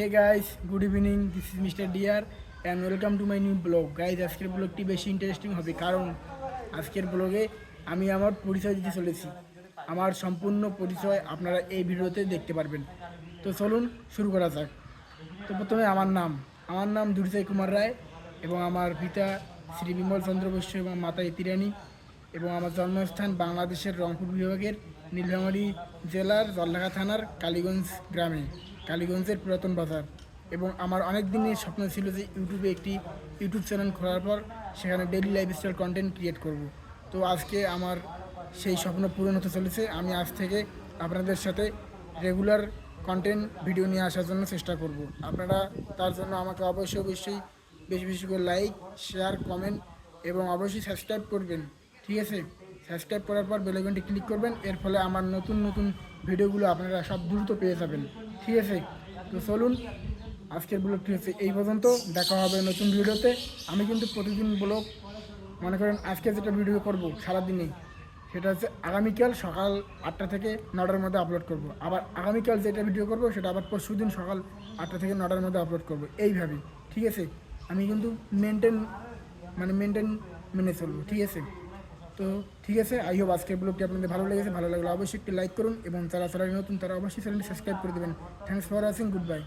Hey guys, good evening. This is mister dear and welcome to my new blog. Guys, আজকের ব্লগটি বেশি interesting হবে, কারণ আজকের ব্লগে আমি আমার পরিচয় দিতে চলেছি। আমার সম্পূর্ণ পরিচয় আপনারা এই ভিডিওতে দেখতে পারবেন। তো চলুন শুরু করা যাক। তো প্রথমে আমার নাম দুর্জয় কুমার রায়, এবং আমার পিতা শ্রী বিমল চন্দ্র বৈশ্য এবং মাতা ইতিরানী, এবং আমার জন্মস্থান বাংলাদেশের রংপুর বিভাগের নীলফামারী জেলার জলঢাকা থানার কালীগঞ্জ গ্রামে, কালীগঞ্জের পুরাতন বাজার। এবং আমার অনেক দিনের স্বপ্ন ছিল যে ইউটিউবে একটি ইউটিউব চ্যানেল খোলার পর সেখানে ডেইলি লাইফস্টাইল কন্টেন্ট ক্রিয়েট করব। তো আজকে আমার সেই স্বপ্ন পূরণ হতে চলেছে। আমি আজ থেকে আপনাদের সাথে রেগুলার কন্টেন্ট ভিডিও নিয়ে আসার জন্য চেষ্টা করব। আপনারা তার জন্য আমাকে অবশ্যই বেশি বেশি করে লাইক, শেয়ার, কমেন্ট এবং অবশ্যই সাবস্ক্রাইব করবেন। ঠিক আছে, সাবস্ক্রাইব করার পর বেল আইকনটি ক্লিক করবেন। এর ফলে আমার নতুন নতুন ভিডিওগুলো আপনারা সব দ্রুত পেয়ে যাবেন। ঠিক আছে, তো চলুন, আজকের ব্লগটি হচ্ছে এই পর্যন্ত। দেখা হবে নতুন ভিডিওতে। আমি কিন্তু প্রতিদিন ব্লগ, মনে করেন আজকে যেটা ভিডিও করব সারাদিনে, সেটা হচ্ছে আগামীকাল সকাল 8টা থেকে 9টার মধ্যে আপলোড করব। আবার আগামীকাল যেটা ভিডিও করব সেটা আবার পরশু দিন সকাল 8টা থেকে 9টার মধ্যে আপলোড করব, এইভাবে। ঠিক আছে, আমি কিন্তু মেনটেন মেনে চলবো। ঠিক আছে, তো ঠিক আছে, আই হোপ আজকের ব্লগটি আপনাদের ভালো লেগেছে। ভালো লাগলে অবশ্যই একটি লাইক করুন, এবং যারা চ্যানেলে নতুন তারা অবশ্যই চ্যানেলটি সাবস্ক্রাইব করে দেবেন। Thanks for watching, good bye.